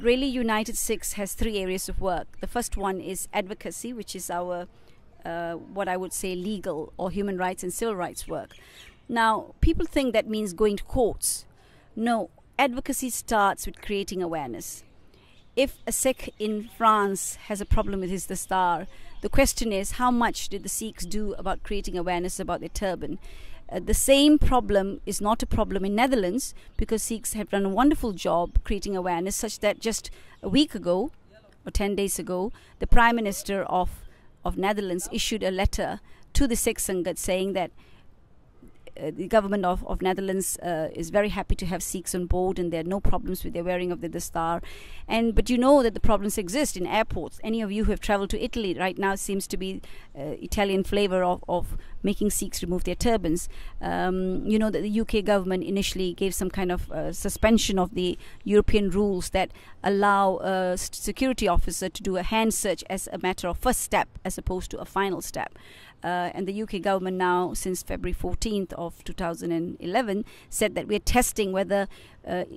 really United Sikhs has three areas of work. The first one is advocacy, which is our what I would say legal or human rights and civil rights work. Now, people think that means going to courts. No, advocacy starts with creating awareness. If a Sikh in France has a problem with his dastar, the question is, how much did the Sikhs do about creating awareness about their turban? The same problem is not a problem in Netherlands, because Sikhs have done a wonderful job creating awareness, such that just a week ago or 10 days ago, the Prime Minister of Netherlands issued a letter to the Sikh Sangat saying that the government of Netherlands is very happy to have Sikhs on board, and there are no problems with their wearing of the dastar. But you know that the problems exist in airports. Any of you who have traveled to Italy right now seems to be Italian flavor of making Sikhs remove their turbans. You know that the UK government initially gave some kind of suspension of the European rules that allow a security officer to do a hand search as a matter of first step as opposed to a final step. And the UK government now, since February 14th of 2011, said that we're testing whether,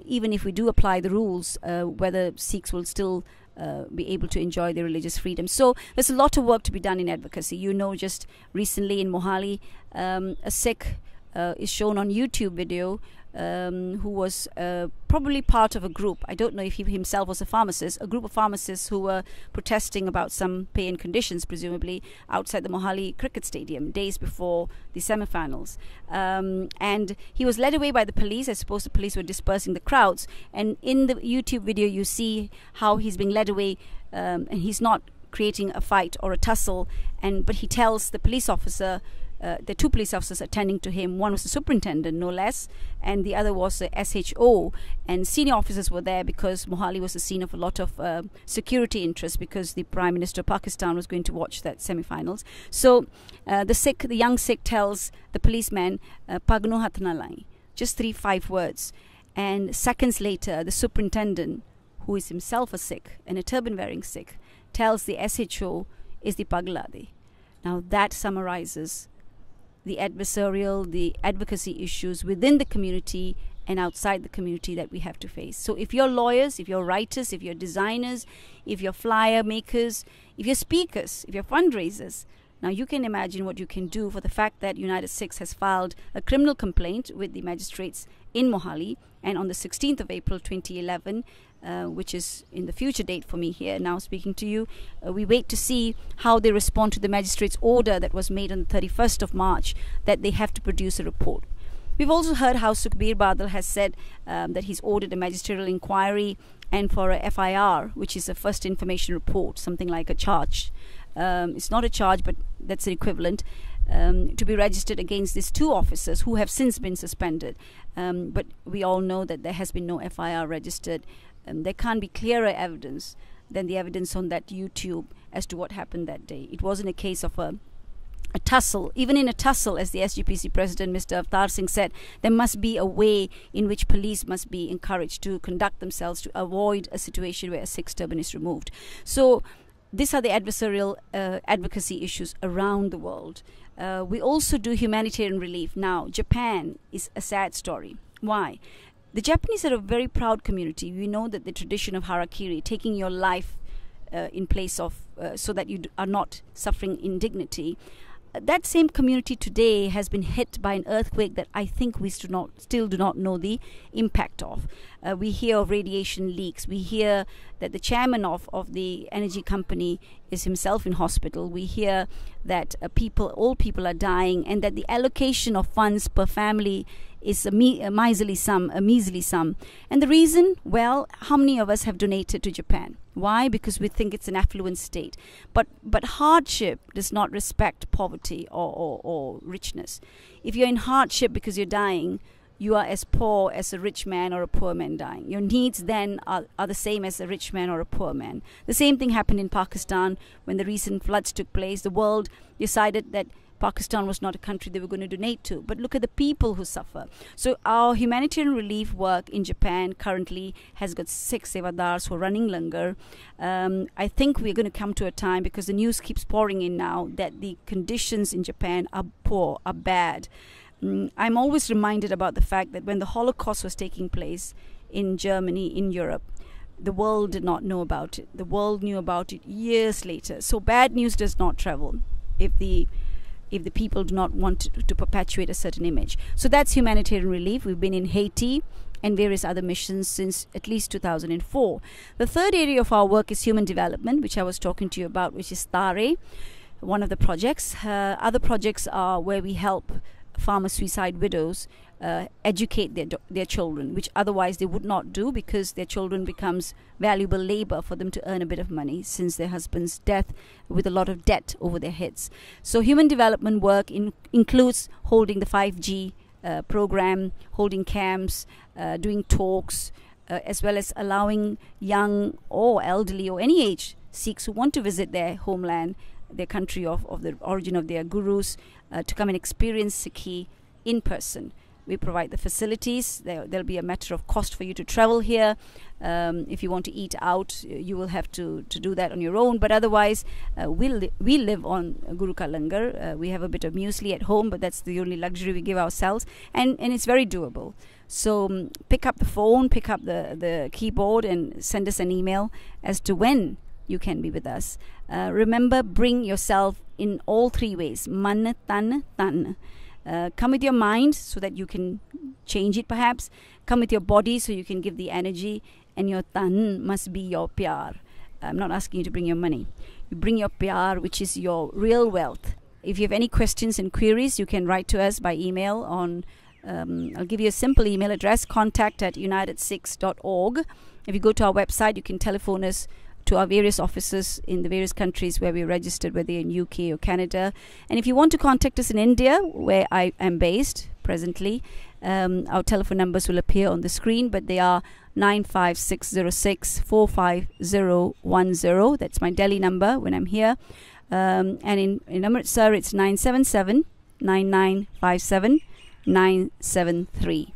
even if we do apply the rules, whether Sikhs will still be able to enjoy their religious freedom. So there's a lot of work to be done in advocacy. You know, just recently in Mohali, a Sikh is shown on YouTube video who was probably part of a group. I don't know if he himself was a pharmacist, a group of pharmacists who were protesting about some pay and conditions, presumably, outside the Mohali cricket stadium days before the semi-finals. And he was led away by the police. I suppose the police were dispersing the crowds. And in the YouTube video, you see how he's being led away, and he's not creating a fight or a tussle. But he tells the police officer, the two police officers attending to him, one was the superintendent, no less, and the other was the SHO, and senior officers were there because Mohali was the scene of a lot of security interest, because the Prime Minister of Pakistan was going to watch that semi-finals. So the young Sikh tells the policeman, "Pagno hath na lai," just 3-5 words, and seconds later the superintendent, who is himself a Sikh and a turban-wearing Sikh, tells the SHO, "Is the paglade." Now that summarizes the adversarial, the advocacy issues within the community and outside the community that we have to face. So if you're lawyers, if you're writers, if you're designers, if you're flyer makers, if you're speakers, if you're fundraisers, now you can imagine what you can do for the fact that United Sikhs has filed a criminal complaint with the magistrates in Mohali, and on the 16th of April 2011, which is in the future date for me here now speaking to you, we wait to see how they respond to the magistrate's order that was made on the 31st of March that they have to produce a report. We've also heard how Sukhbir Badal has said that he's ordered a magisterial inquiry and for a FIR, which is a first information report, something like a charge. It's not a charge, but that's the equivalent, to be registered against these two officers who have since been suspended. But we all know that there has been no FIR registered. There can't be clearer evidence than the evidence on that YouTube as to what happened that day. It wasn't a case of a tussle. Even in a tussle, as the SGPC president, Mr. Avtar Singh, said, there must be a way in which police must be encouraged to conduct themselves to avoid a situation where a Sikh turban is removed. So these are the adversarial advocacy issues around the world. We also do humanitarian relief. Now, Japan is a sad story. Why? The Japanese are a very proud community. We know that the tradition of harakiri, taking your life in place of, so that you are not suffering indignity, that same community today has been hit by an earthquake that I think we still do not know the impact of. We hear of radiation leaks. We hear that the chairman of the energy company is himself in hospital. We hear that all people are dying, and that the allocation of funds per family is a measly sum. And the reason, well, how many of us have donated to Japan? Why? Because we think it's an affluent state. But hardship does not respect poverty or richness. If you're in hardship because you're dying, you are as poor as a rich man or a poor man dying. Your needs then are the same as a rich man or a poor man. The same thing happened in Pakistan when the recent floods took place. The world decided that Pakistan was not a country they were going to donate to. But look at the people who suffer. So our humanitarian relief work in Japan currently has got 6 sevadars who are running langar. I think we're going to come to a time, because the news keeps pouring in now, that the conditions in Japan are poor, are bad. I'm always reminded about the fact that when the Holocaust was taking place in Germany, in Europe, the world did not know about it. The world knew about it years later. So bad news does not travel if the people do not want to perpetuate a certain image. So that's humanitarian relief. We've been in Haiti and various other missions since at least 2004. The third area of our work is human development, which I was talking to you about, which is TARE, one of the projects. Other projects are where we help farmer suicide widows educate their children, which otherwise they would not do, because their children becomes valuable labor for them to earn a bit of money since their husband's death with a lot of debt over their heads. So human development work includes holding the 5G program, holding camps, doing talks, as well as allowing young or elderly or any age Sikhs who want to visit their homeland, their country of the origin of their gurus, to come and experience Sikhi in person. We provide the facilities. There'll be a matter of cost for you to travel here. If you want to eat out, you will have to do that on your own. But otherwise, we live on Guru Ka Langar. We have a bit of muesli at home, but that's the only luxury we give ourselves. And it's very doable. So pick up the phone, pick up the keyboard and send us an email as to when you can be with us. Remember, bring yourself in all three ways. Man, tan, tan. Come with your mind so that you can change it perhaps. Come with your body so you can give the energy. And your tan must be your pyar. I'm not asking you to bring your money. You bring your pyar, which is your real wealth. If you have any questions and queries, you can write to us by email on, I'll give you a simple email address, contact@unitedsikhs.org. If you go to our website, you can telephone us to our various offices in the various countries where we're registered, whether in UK or Canada. And if you want to contact us in India, where I am based presently, our telephone numbers will appear on the screen, but they are 95606 45010. That's my Delhi number when I'm here. And in Amritsar, it's 977 9957 973.